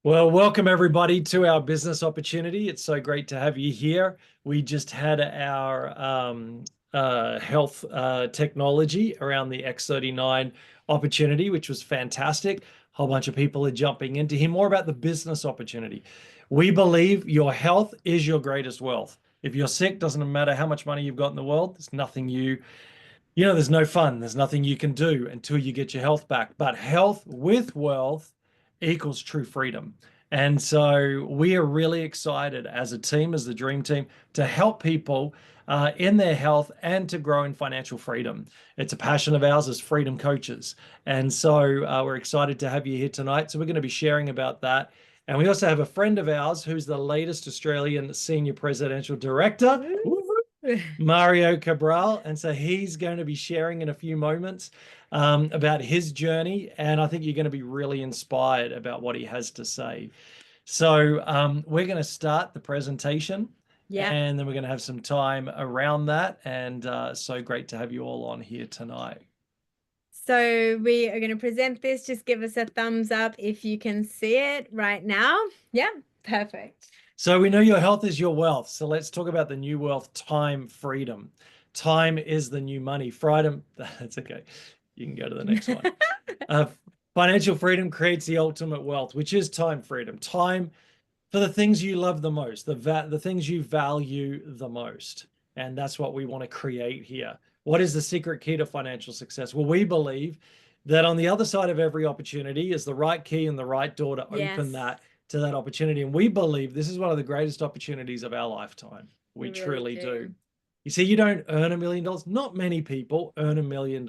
Well, welcome everybody to our business opportunity. It's so great to have you here. We just had our health technology around the X39 opportunity, which was fantastic. A whole bunch of people are jumping in to hear more about the business opportunity. We believe your health is your greatest wealth. If you're sick, doesn't matter how much money you've got in the world, there's nothing there's no fun. There's nothing you can do until you get your health back. But health with wealth equals true freedom. And so we are really excited as a team, as the dream team, to help people in their health and to grow in financial freedom. It's a passion of ours as freedom coaches. And so we're excited to have you here tonight. So we're going to be sharing about that. And we also have a friend of ours who's the latest Australian senior presidential director. Mario Cabral. And so he's going to be sharing in a few moments about his journey. And I think you're going to be really inspired about what he has to say. So we're going to start the presentation. Yeah. And then we're going to have some time around that. And so great to have you all on here tonight. So we are going to present this. Just give us a thumbs up if you can see it right now. Yeah, perfect. So we know your health is your wealth. So let's talk about the new wealth, time, freedom. Time is the new money. Freedom, that's okay. You can go to the next one. Financial freedom creates the ultimate wealth, which is time freedom. Time for the things you love the most, the things you value the most. And that's what we want to create here. What is the secret key to financial success? Well, we believe that on the other side of every opportunity is the right key and the right door to open that to that opportunity. And we believe this is one of the greatest opportunities of our lifetime. We truly do. You see, you don't earn $1 million. Not many people earn $1 million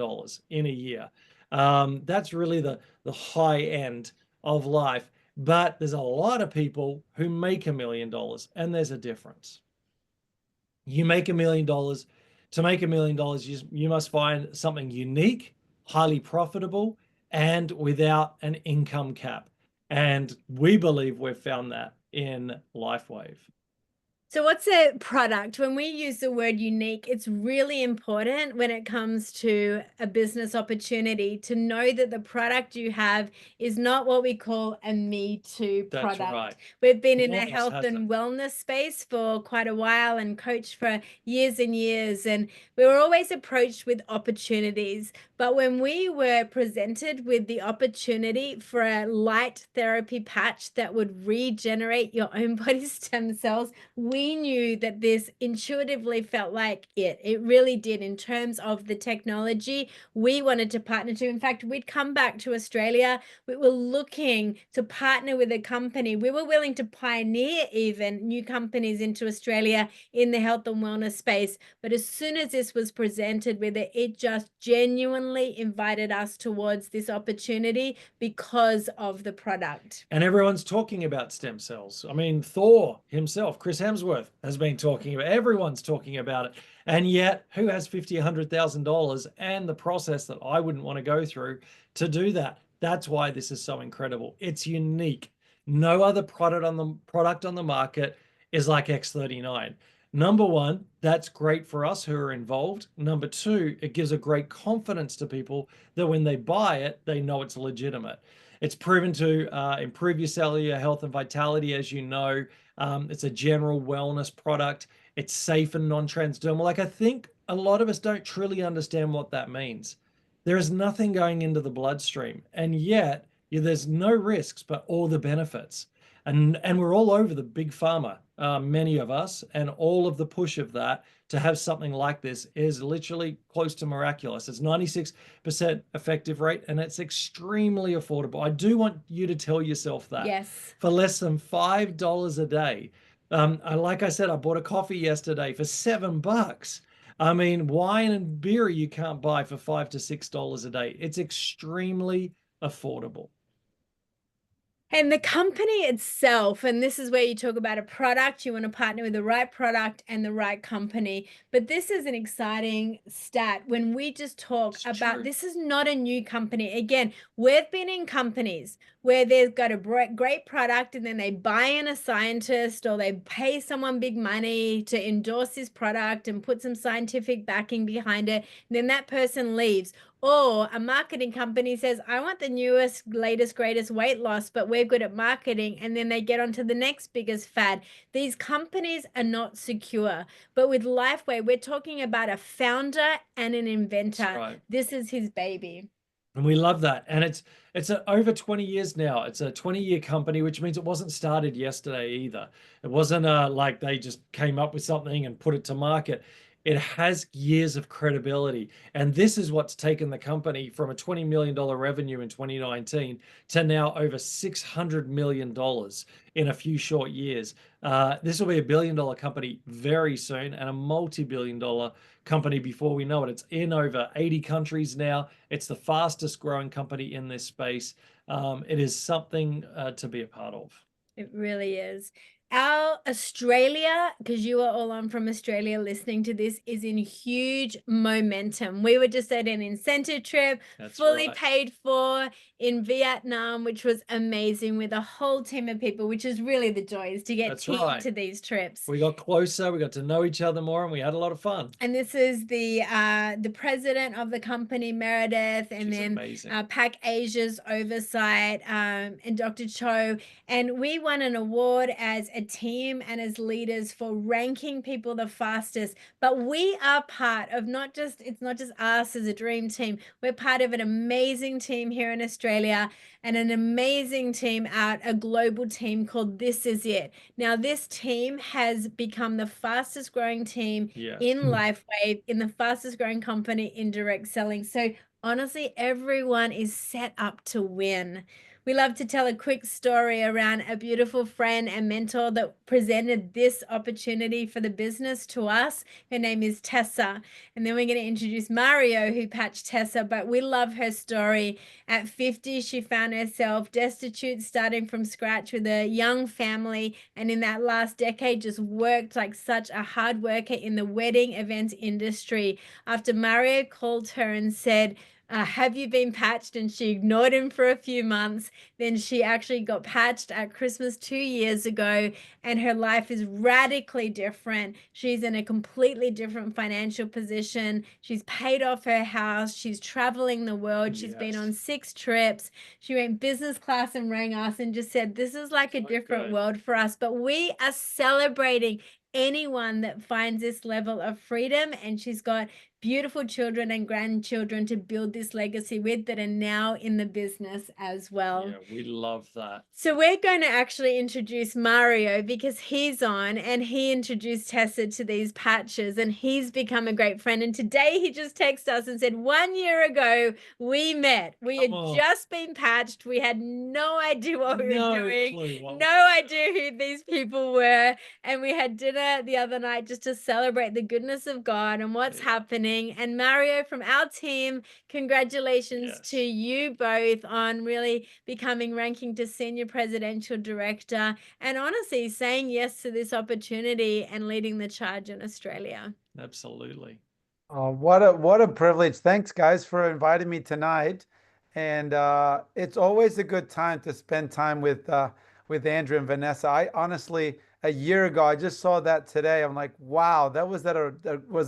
in a year. That's really the high end of life. But there's a lot of people who make $1 million, and there's a difference. You make $1 million. To make $1 million, you must find something unique, highly profitable, and without an income cap. And we believe we've found that in Lifewave. So what's a product? When we use the word unique, it's really important when it comes to a business opportunity to know that the product you have is not what we call a me too product. That's right. We've been in a health and wellness space for quite a while and coached for years and years. And we were always approached with opportunities. But when we were presented with the opportunity for a light therapy patch that would regenerate your own body stem cells, we knew that this intuitively felt like it. It really did. In terms of the technology we wanted to partner to. In fact, we'd come back to Australia. We were looking to partner with a company. We were willing to pioneer even new companies into Australia in the health and wellness space. But as soon as this was presented with it, it just genuinely invited us towards this opportunity because of the product. And everyone's talking about stem cells. I mean, Thor himself, Chris Hemsworth, has been talking about it. Everyone's talking about it. And yet, who has $50,000, $100,000 and the process that I wouldn't want to go through to do that? That's why this is so incredible. It's unique. No other product on the market is like X39. Number one, that's great for us who are involved. Number two, it gives a great confidence to people that when they buy it, they know it's legitimate. It's proven to improve your cellular health and vitality, as you know. It's a general wellness product. It's safe and non-transdermal. Like, I think a lot of us don't truly understand what that means. There is nothing going into the bloodstream, and yet there's no risks, but all the benefits. And we're all over the big pharma, many of us, and all of the push of that to have something like this is literally close to miraculous. It's 96% effective rate, and it's extremely affordable. I do want you to tell yourself that. Yes. For less than $5 a day. Like I said, I bought a coffee yesterday for $7. I mean, wine and beer you can't buy for $5 to $6 a day. It's extremely affordable. And the company itself, and this is where you talk about a product, you want to partner with the right product and the right company. But this is an exciting stat when we just talk about this is not a new company. Again, we've been in companies where they've got a great product and then they buy in a scientist or they pay someone big money to endorse this product and put some scientific backing behind it. And then that person leaves. Or a marketing company says, I want the newest, latest, greatest weight loss, but we're good at marketing. And then they get onto the next biggest fad. These companies are not secure. But with Lifeway, we're talking about a founder and an That's inventor. right. This is his baby. And we love that. And it's over 20 years now. It's a 20-year company, which means it wasn't started yesterday either. It wasn't like they just came up with something and put it to market. It has years of credibility. And this is what's taken the company from a $20 million revenue in 2019 to now over $600 million in a few short years. This will be $1 billion company very soon and a multi-billion-dollar company before we know it. It's in over 80 countries now. It's the fastest growing company in this space. It is something to be a part of. It really is. Our Australia, because you are all on from Australia listening to this, is in huge momentum. We were just at an incentive trip, That's fully right. paid for in Vietnam, which was amazing with a whole team of people, which is really the joy, is to get That's team right. to these trips. We got closer, we got to know each other more, and we had a lot of fun. And this is the president of the company, Meredith, and She's then amazing. Pac Asia's oversight, and Dr. Cho. And we won an award as a team and as leaders for ranking people the fastest. But we are part of it's not just us as a dream team. We're part of an amazing team here in Australia and an amazing team out, a global team called This Is It. Now, this team has become the fastest growing team Yes. in Lifewave, in the fastest growing company in direct selling. So honestly, everyone is set up to win. We love to tell a quick story around a beautiful friend and mentor that presented this opportunity for the business to us. Her name is Tessa. And then we're going to introduce Mario, who patched Tessa, but we love her story. At 50, she found herself destitute, starting from scratch with a young family. And in that last decade, just worked like such a hard worker in the wedding event industry. After Mario called her and said, have you been patched? And she ignored him for a few months. Then she actually got patched at Christmas 2 years ago, and her life is radically different. She's in a completely different financial position. She's paid off her house. She's traveling the world. She's been on 6 trips. She went business class and rang us and just said, this is like a different world for us. But we are celebrating anyone that finds this level of freedom, and she's got beautiful children and grandchildren to build this legacy with that are now in the business as well. Yeah, we love that. So we're going to actually introduce Mario because he's on, and he introduced Tessa to these patches, and he's become a great friend. And today he just texted us and said, 1 year ago we met. We had just been patched. We had no idea what we were doing, no idea who these people were. And we had dinner the other night just to celebrate the goodness of God and what's happening. And Mario, from our team, congratulations to you both on really becoming ranking to senior presidential director, and honestly saying yes to this opportunity and leading the charge in Australia. Absolutely. Oh, what a privilege. Thanks, guys, for inviting me tonight. And it's always a good time to spend time with Andrew and Vanessa. I honestly, a year ago, I just saw that today. I'm like, wow, that was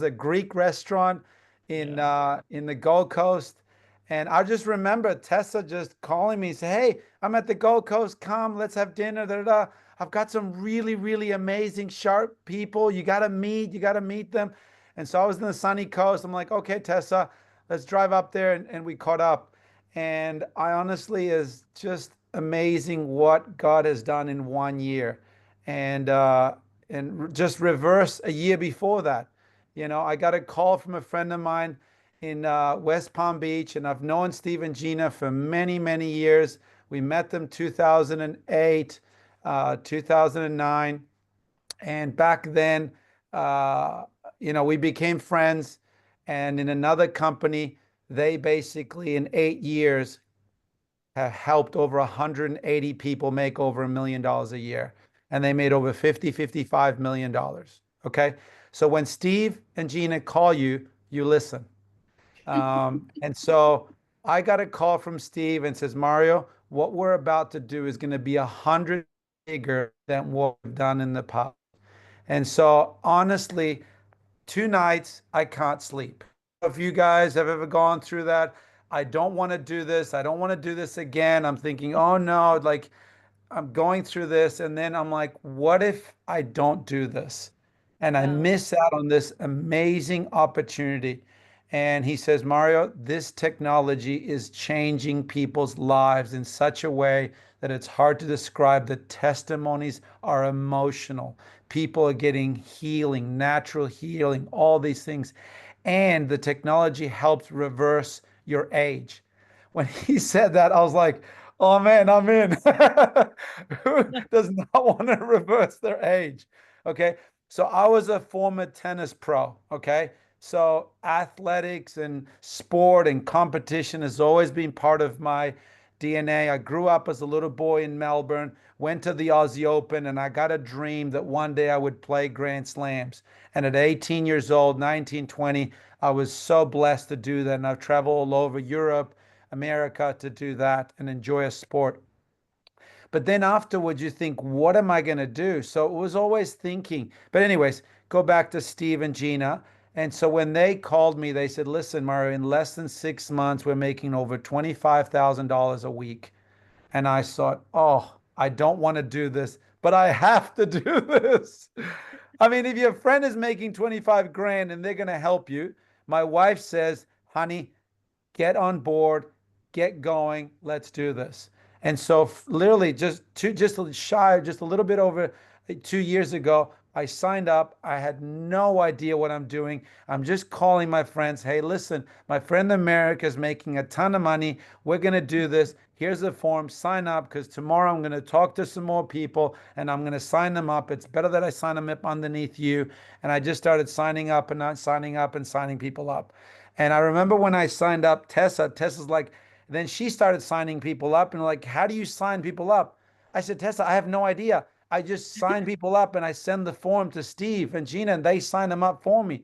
a Greek restaurant in the Gold Coast. And I just remember Tessa just calling me, say, hey, I'm at the Gold Coast. Come, let's have dinner. Da, da, da. I've got some really, really amazing, sharp people. You got to meet them. And so I was in the sunny coast. I'm like, okay, Tessa, let's drive up there. And we caught up. And I honestly is just amazing what God has done in 1 year. And just reverse a year before that. You know, I got a call from a friend of mine in West Palm Beach, and I've known Steve and Gina for many, many years. We met them 2008, 2009. And back then, we became friends. And in another company, they basically, in 8 years, have helped over 180 people make over $1 million a year. And they made over $55 million. Okay. So when Steve and Gina call you, you listen. And so I got a call from Steve and says, Mario, what we're about to do is going to be 100 bigger than what we've done in the past. And so honestly, 2 nights, I can't sleep. If you guys have ever gone through that, I don't want to do this. I don't want to do this again. I'm thinking, oh no, like I'm going through this. And then I'm like, what if I don't do this? And I Wow. miss out on this amazing opportunity. And he says, Mario, this technology is changing people's lives in such a way that it's hard to describe. The testimonies are emotional. People are getting healing, natural healing, all these things. And the technology helps reverse your age. When he said that, I was like, oh man, I'm in. Who does not want to reverse their age? Okay. So I was a former tennis pro. Okay. So athletics and sport and competition has always been part of my DNA. I grew up as a little boy in Melbourne, went to the Aussie Open, and I got a dream that one day I would play Grand Slams. And at 18 years old, 19, 20, I was so blessed to do that. And I've traveled all over Europe, America to do that and enjoy a sport. But then afterwards, you think, what am I going to do? So it was always thinking. But, anyways, go back to Steve and Gina. And so when they called me, they said, listen, Mario, in less than 6 months, we're making over $25,000 a week. And I thought, oh, I don't want to do this, but I have to do this. I mean, if your friend is making 25 grand and they're going to help you, my wife says, honey, get on board, get going, let's do this. And so literally just shy, just a little bit over 2 years ago, I signed up. I had no idea what I'm doing. I'm just calling my friends. Hey, listen, my friend America is making a ton of money. We're going to do this. Here's the form. Sign up because tomorrow I'm going to talk to some more people and I'm going to sign them up. It's better that I sign them up underneath you. And I just started signing up and not signing up and signing people up. And I remember when I signed up, Tessa's like, then she started signing people up and like, how do you sign people up? I said, Tessa, I have no idea. I just sign people up and I send the form to Steve and Gina and they sign them up for me.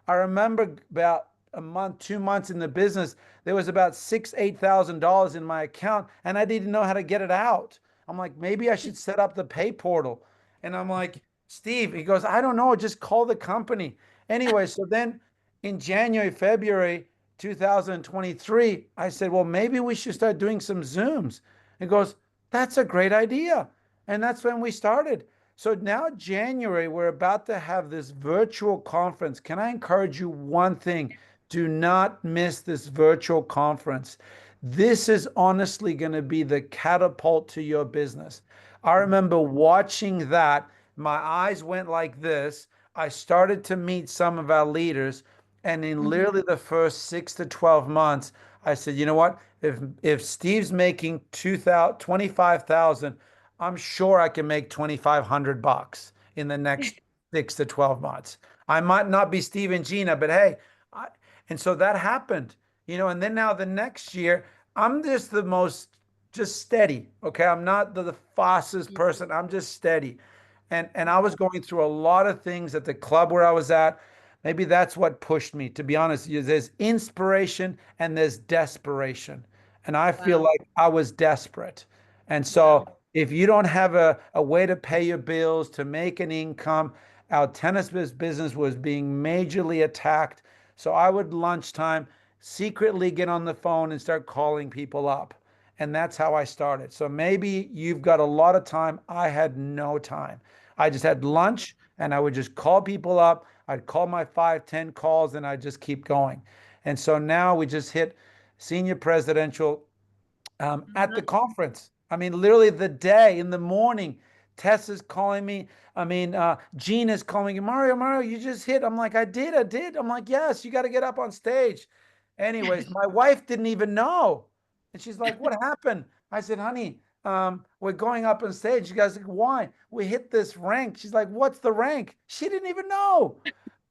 I remember about a month, 2 months in the business, there was about $8,000 in my account and I didn't know how to get it out. I'm like, maybe I should set up the pay portal. And I'm like, Steve, he goes, I don't know, just call the company. Anyway, so then in January, February 2023, I said, well, maybe we should start doing some Zooms. He goes, that's a great idea. And that's when we started. So now, January, we're about to have this virtual conference. Can I encourage you one thing? Do not miss this virtual conference. This is honestly going to be the catapult to your business. I remember watching that. My eyes went like this. I started to meet some of our leaders. And in literally the first 6 to 12 months, I said, you know what? If Steve's making 25,000, I'm sure I can make 2,500 bucks in the next 6 to 12 months. I might not be Steve and Gina, but hey, I, and so that happened, and then now the next year, I'm just the most just steady. Okay. I'm not the fastest person. I'm just steady. And I was going through a lot of things at the club where I was at. Maybe that's what pushed me, to be honest. There's inspiration and there's desperation. And I feel Wow. like I was desperate. And so Wow. if you don't have a way to pay your bills, to make an income, our tennis business was being majorly attacked. So I would lunchtime secretly get on the phone and start calling people up. And that's how I started. So maybe you've got a lot of time. I had no time. I just had lunch and I would just call people up. I'd call my 5, 10 calls and I'd just keep going. And so now we just hit senior presidential at the conference. I mean, literally the day in the morning, Tess is calling me. I mean, Gene is calling me, Mario, you just hit. I'm like, I did. I'm like, yes, you got to get up on stage. Anyways, my wife didn't even know. And she's like, what happened? I said, honey, we're going up on stage. She goes, why? We hit this rank. She's like, what's the rank? She didn't even know.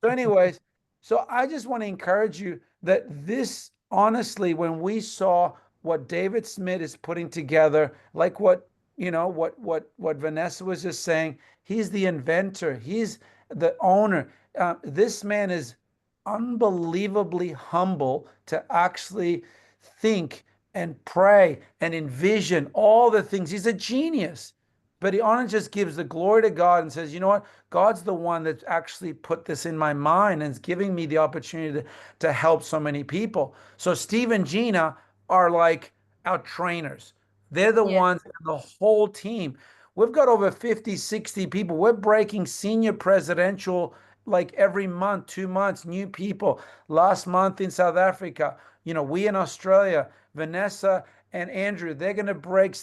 So, anyways, so I just want to encourage you that this, honestly, when we saw what David Smith is putting together, like what Vanessa was just saying, he's the inventor, he's the owner. This man is unbelievably humble to actually think and pray and envision all the things. He's a genius. but he honestly just gives the glory to God and says, you know what? God's the one that's actually put this in my mind and is giving me the opportunity to help so many people. So Steve and Gina are like our trainers. They're the ones, the whole team. We've got over 50, 60 people. We're breaking senior presidential like every month, 2 months, new people. Last month in South Africa, we in Australia, Vanessa and Andrew, they're going to break.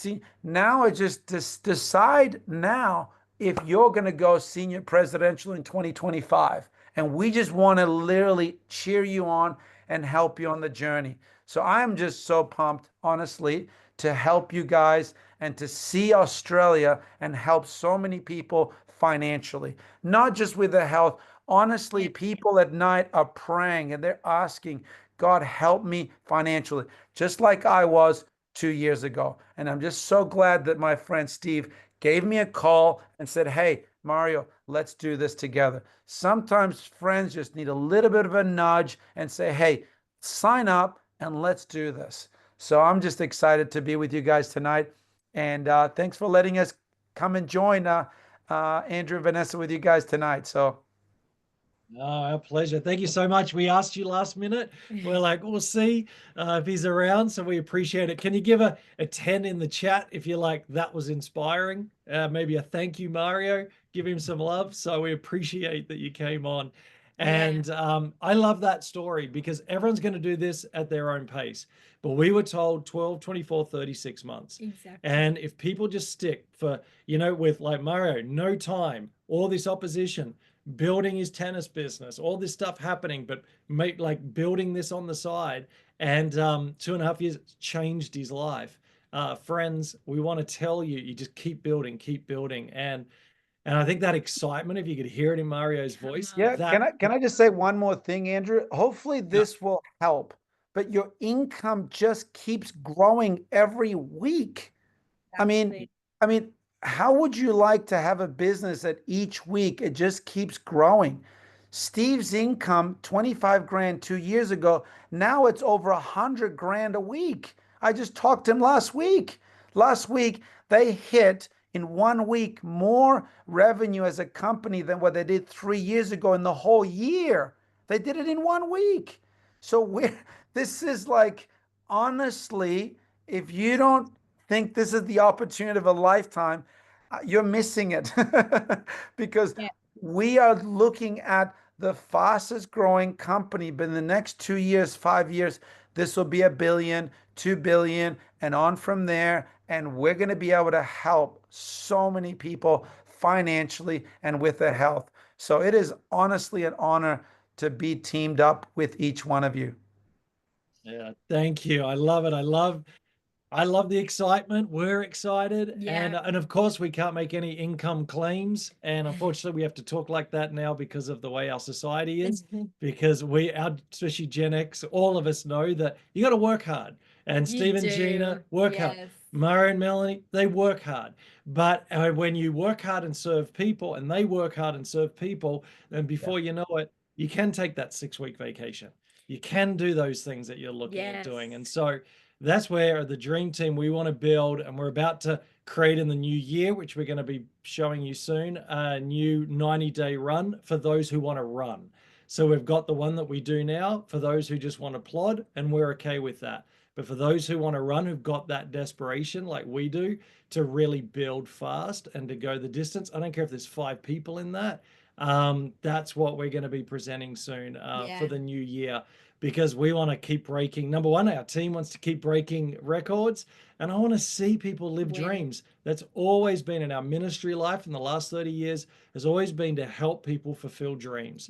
Now I just decide now if you're going to go senior presidential in 2025. And we just want to literally cheer you on and help you on the journey. So I'm just so pumped, honestly, to help you guys and to see Australia and help so many people financially, not just with their health. Honestly, people at night are praying and they're asking, God, help me financially, just like I was 2 years ago. And I'm just so glad that my friend Steve gave me a call and said, hey, Mario, let's do this together. Sometimes friends just need a little bit of a nudge and say, hey, sign up and let's do this. So I'm just excited to be with you guys tonight. And thanks for letting us come and join Andrew and Vanessa with you guys tonight. So Oh, our pleasure. Thank you so much. We asked you last minute. We're like, we'll see if he's around. So we appreciate it. Can you give a 10 in the chat if you're like, that was inspiring? Maybe a thank you, Mario. Give him some love. So we appreciate that you came on. And I love that story because everyone's going to do this at their own pace. But we were told 12, 24, 36 months. Exactly. And if people just stick for, with like Mario, no time, all this opposition, building his tennis business, all this stuff happening, but building this on the side, and 2.5 years changed his life. Friends, we want to tell you, you just keep building, and I think that excitement, if you could hear it in Mario's voice, yeah, can I just say one more thing, Andrew? Hopefully this will help, but your income just keeps growing every week. Exactly. I mean, how would you like to have a business that each week it just keeps growing? Steve's income, 25 grand 2 years ago. Now it's over 100 grand a week. I just talked to him last week. Last week, they hit in 1 week more revenue as a company than what they did 3 years ago in the whole year. They did it in 1 week. So this is like, honestly, if you don't think this is the opportunity of a lifetime, you're missing it because we are looking at the fastest growing company. But in the next 2 years, 5 years, this will be $1 billion, $2 billion, and on from there. And we're going to be able to help so many people financially and with their health. So it is honestly an honor to be teamed up with each one of you. Yeah, thank you. I love it. I love the excitement. We're excited. And of course, we can't make any income claims. And unfortunately, we have to talk like that now because of the way our society is. Because especially Gen X, all of us know that you got to work hard. And Steve and Gina work hard. Mara and Melanie, they work hard. But when you work hard and serve people, and they work hard and serve people, then before you know it, you can take that 6-week vacation. You can do those things that you're looking at doing. And so that's where the dream team we want to build, and we're about to create in the new year, which we're going to be showing you soon, a new 90-day run for those who want to run. So we've got the one that we do now for those who just want to plod, and we're okay with that. But for those who want to run, who've got that desperation like we do to really build fast and to go the distance, I don't care if there's 5 people in that. That's what we're going to be presenting soon for the new year, because we want to keep breaking. Number one, our team wants to keep breaking records, and I want to see people live dreams. That's always been in our ministry life in the last 30 years, has always been to help people fulfill dreams,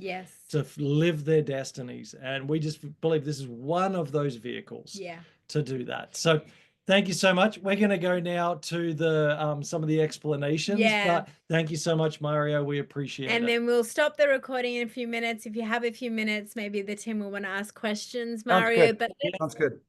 to live their destinies. And we just believe this is one of those vehicles to do that. So thank you so much. We're going to go now to the some of the explanations. But thank you so much, Mario. We appreciate it. And then we'll stop the recording in a few minutes. If you have a few minutes, maybe the team will want to ask questions, Mario. Sounds good.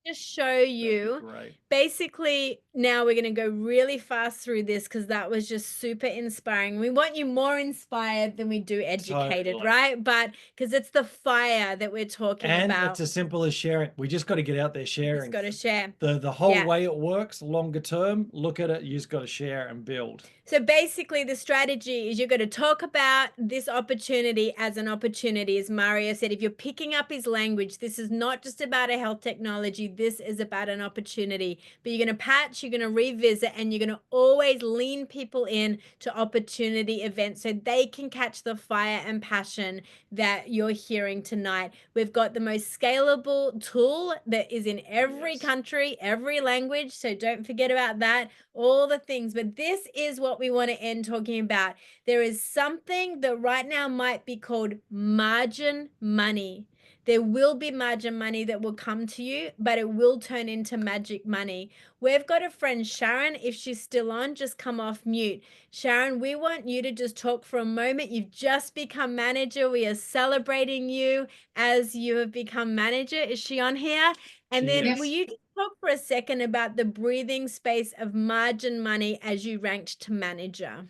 just show you. Great. Basically, now we're going to go really fast through this because that was just super inspiring. We want you more inspired than we do educated, Totally. right? But because it's the fire that we're talking And about. it's as simple as sharing. We just got to get out there sharing. Just got to share. The whole Yeah. way it works, longer term, look at it, you just got to share and build. So basically the strategy is you're going to talk about this opportunity as an opportunity. As Mario said, if you're picking up his language, this is not just about a health technology. This is about an opportunity. But you're going to patch, you're going to revisit, and you're going to always lean people in to opportunity events so they can catch the fire and passion that you're hearing tonight. We've got the most scalable tool that is in every country, every language. So don't forget about that, all the things. But this is what we want to end talking about. There is something that right now might be called margin money. There will be margin money that will come to you, but it will turn into magic money. We've got a friend, Sharon. If she's still on, just come off mute. Sharon, we want you to just talk for a moment. You've just become manager. We are celebrating you as you have become manager. Is she on here? And then will you talk for a second about the breathing space of margin money as you ranked to manager?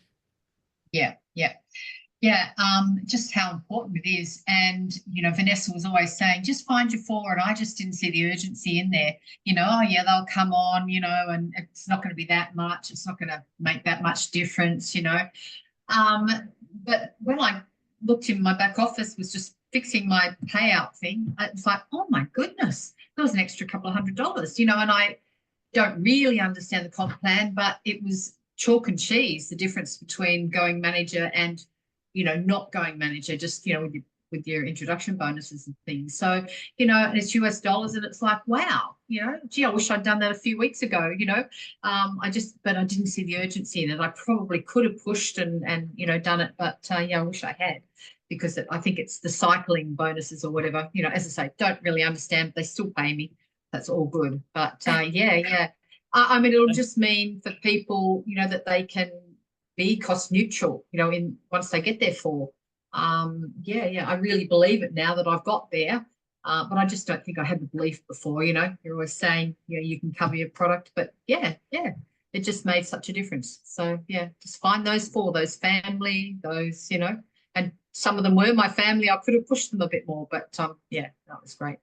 Yeah. Just how important it is. And, Vanessa was always saying, just find your four. And I just didn't see the urgency in there. Oh, yeah, they'll come on, and it's not going to be that much. It's not going to make that much difference, But when I looked in my back office, was just fixing my payout thing, it was like, oh, my goodness, there was an extra couple of $100, and I don't really understand the comp plan, but it was chalk and cheese, the difference between going manager and not going manager, just with your introduction bonuses and things. So and it's US dollars, and it's like, wow, gee, I wish I'd done that a few weeks ago. But I didn't see the urgency in it. I probably could have pushed and done it, but I wish I had, because I think it's the cycling bonuses or whatever. As I say, don't really understand, but they still pay me. That's all good. But yeah. I mean, it'll just mean for people, that they can be cost neutral, once they get there for. I really believe it now that I've got there. But I just don't think I had the belief before. You're always saying, you can cover your product, but yeah, it just made such a difference. So yeah, just find those four, those family, those, and some of them were my family. I could have pushed them a bit more, but that was great.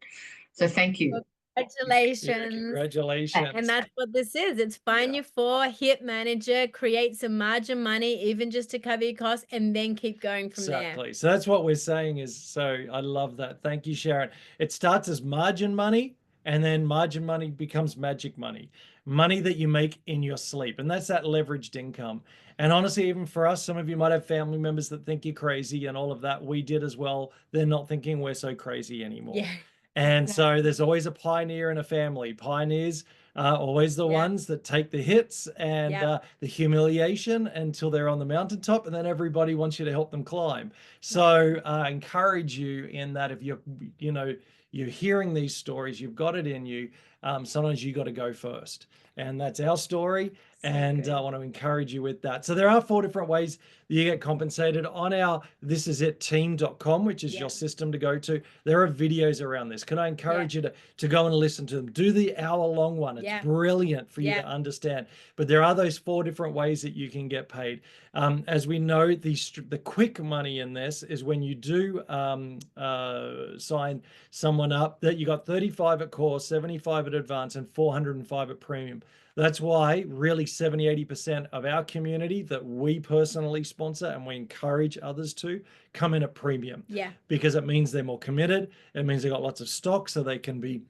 So thank you. Congratulations. Yeah, congratulations. And that's what this is. It's find your four, hit manager, create some margin money, even just to cover your costs, and then keep going from there. Exactly. So that's what we're saying is, so I love that. Thank you, Sharon. It starts as margin money, and then margin money becomes magic money, money that you make in your sleep. And that's that leveraged income. And honestly, even for us, some of you might have family members that think you're crazy and all of that. We did as well. They're not thinking we're so crazy anymore. Yeah. And so there's always a pioneer in a family. Pioneers are always the ones that take the hits and the humiliation until they're on the mountaintop, and then everybody wants you to help them climb. So encourage you in that if you're hearing these stories, you've got it in you. Sometimes you got to go first. And that's our story. And I want to encourage you with that. So there are 4 different ways that you get compensated on our thisisitteam.com, which is your system to go to. There are videos around this. Can I encourage you to go and listen to them? Do the hour-long one. It's brilliant for you to understand. But there are those 4 different ways that you can get paid. As we know, the quick money in this is when you do sign someone up, that you got 35 at core, 75 at advance, and 405 at premium. That's why really 70-80% of our community that we personally sponsor and we encourage others to come in at premium. Yeah. Because it means they're more committed. It means they got lots of stock, so they can be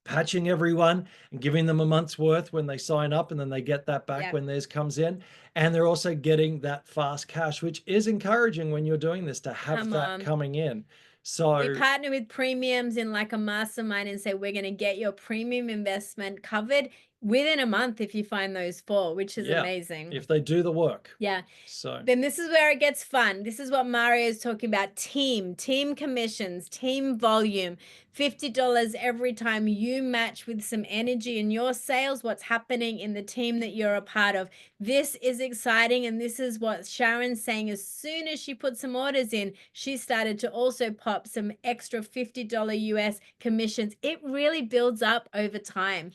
patching everyone and giving them a month's worth when they sign up, and then they get that back when theirs comes in. And they're also getting that fast cash, which is encouraging when you're doing this, to have that coming in. So we partner with premiums in like a mastermind and say, we're going to get your premium investment covered within a month if you find those 4, which is Yeah, amazing. if they do the work. Yeah. So then this is where it gets fun. This is what Mario is talking about. Team commissions, team volume, $50 every time you match with some energy in your sales, what's happening in the team that you're a part of. This is exciting. And this is what Sharon's saying. As soon as she put some orders in, she started to also pop some extra $50 US commissions. It really builds up over time.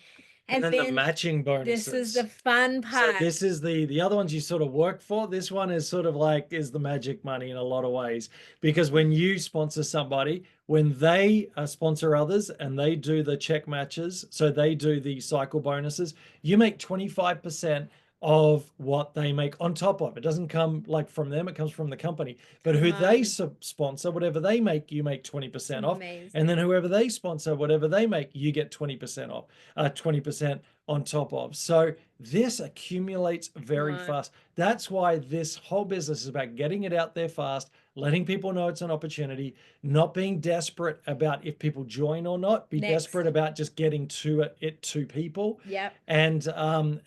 And then the matching bonuses. This is the fun part. So this is the other ones you sort of work for. This one is sort of like is the magic money in a lot of ways, because when you sponsor somebody, when they sponsor others and they do the check matches, so they do the cycle bonuses, you make 25% of what they make on top of. It doesn't come like from them, it comes from the company. But who they sponsor, whatever they make, you make 20% off. And then whoever they sponsor, whatever they make, you get 20% off, 20% on top of. So this accumulates very fast. That's why this whole business is about getting it out there fast, letting people know it's an opportunity, not being desperate about if people join or not, be desperate about just getting to it to people. Yep. And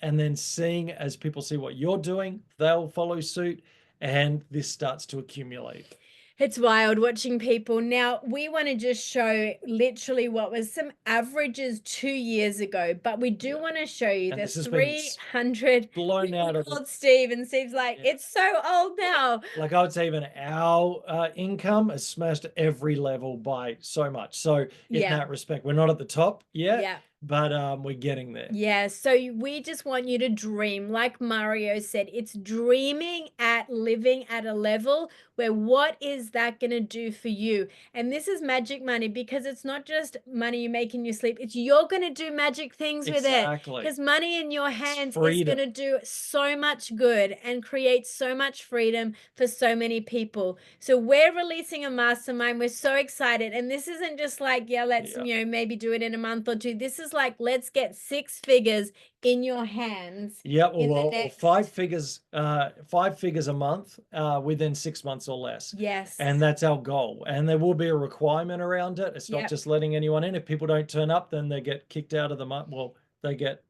then seeing, as people see what you're doing, they'll follow suit, and this starts to accumulate. It's wild watching people. Now, we want to just show literally what was some averages 2 years ago, but we do want to show you the 300 blown out of called Steve, and Steve's like, it's so old now. Like I would say even our income has smashed every level by so much. So in that respect, we're not at the top yet, but we're getting there. Yeah, so we just want you to dream. Like Mario said, it's dreaming at living at a level where what is that going to do for you? And this is magic money, because it's not just money you make in your sleep. It's you're going to do magic things with it. Because money in your hands is going to do so much good and create so much freedom for so many people. So we're releasing a mastermind. We're so excited. And this isn't just like, let's maybe do it in a month or two. This is like, let's get 6 figures in your hands. Yeah, well, 5 figures a month within 6 months or less. Yes. And that's our goal. And there will be a requirement around it. It's not just letting anyone in. If people don't turn up, then they get kicked out of the they get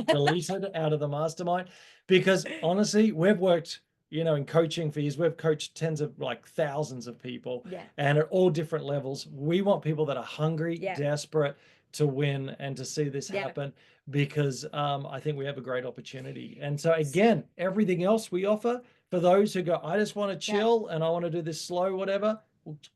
deleted out of the mastermind. Because honestly, we've worked, in coaching for years. We've coached tens of thousands of people, and at all different levels. We want people that are hungry, desperate to win and to see this happen, because I think we have a great opportunity. And so again, everything else we offer for those who go, I just want to chill and I want to do this slow, whatever,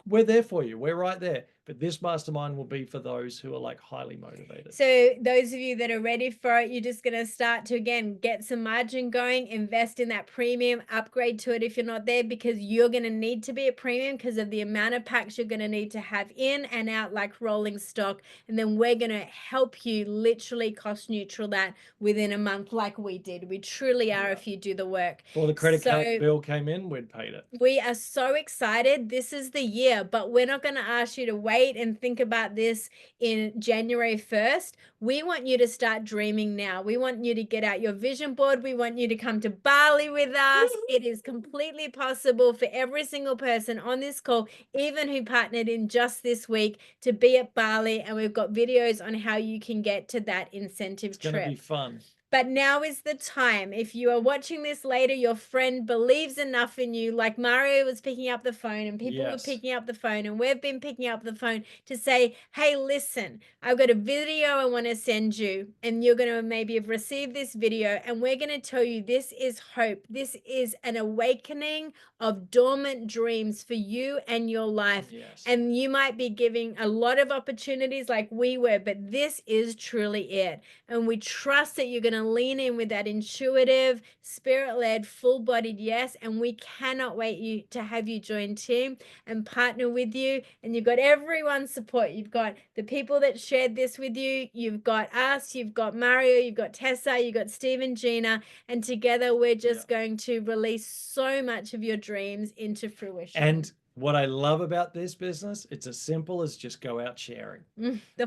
we're there for you. We're right there. But this mastermind will be for those who are highly motivated. So those of you that are ready for it, you're just going to start to, again, get some margin going, invest in that premium, upgrade to it if you're not there, because you're going to need to be a premium because of the amount of packs you're going to need to have in and out like rolling stock. And then we're going to help you literally cost neutral that within a month like we did. We truly are if you do the work. Before the credit card bill came in, we'd paid it. We are so excited. This is the year, but we're not going to ask you to wait and think about this in January 1st. We want you to start dreaming now. We want you to get out your vision board. We want you to come to Bali with us. It is completely possible for every single person on this call, even who partnered in just this week, to be at Bali. And we've got videos on how you can get to that incentive trip. It's going to be fun. But now is the time. If you are watching this later, your friend believes enough in you, like Mario was picking up the phone and people were picking up the phone, and we've been picking up the phone to say, hey, listen, I've got a video I want to send you, and you're going to maybe have received this video, and we're going to tell you this is hope. This is an awakening of dormant dreams for you and your life. And you might be giving a lot of opportunities like we were, but this is truly it. And we trust that you're going to lean in with that intuitive, spirit-led, full-bodied yes. And we cannot wait to have you join team and partner with you. And you've got everyone's support. You've got the people that shared this with you. You've got us. You've got Mario. You've got Tessa. You've got Steve and Gina. And together we're just going to release so much of your dreams into fruition. And what I love about this business, it's as simple as just go out sharing.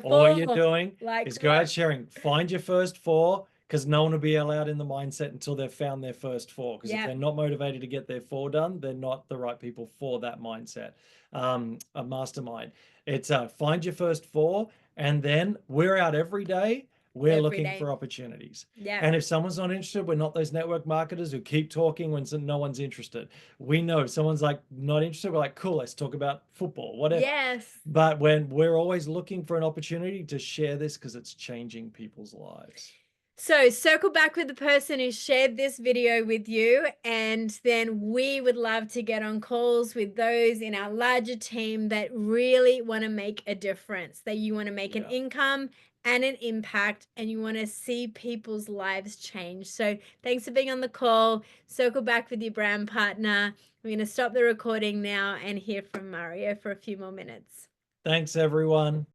All you're doing is go out sharing. Find your first 4, because no one will be allowed in the mindset until they've found their first 4. Because if they're not motivated to get their 4 done, they're not the right people for that mindset. A mastermind. It's find your first 4, and then we're out every day We're every looking day. for opportunities. Yeah. And if someone's not interested, we're not those network marketers who keep talking when no one's interested. We know if someone's like not interested, we're like, cool, let's talk about football, whatever. Yes. But when we're always looking for an opportunity to share this because it's changing people's lives. So circle back with the person who shared this video with you, and then we would love to get on calls with those in our larger team that really want to make a difference, that you want to make an income and an impact, and you want to see people's lives change. So thanks for being on the call. Circle back with your brand partner. We're going to stop the recording now and hear from Mario for a few more minutes. Thanks, everyone.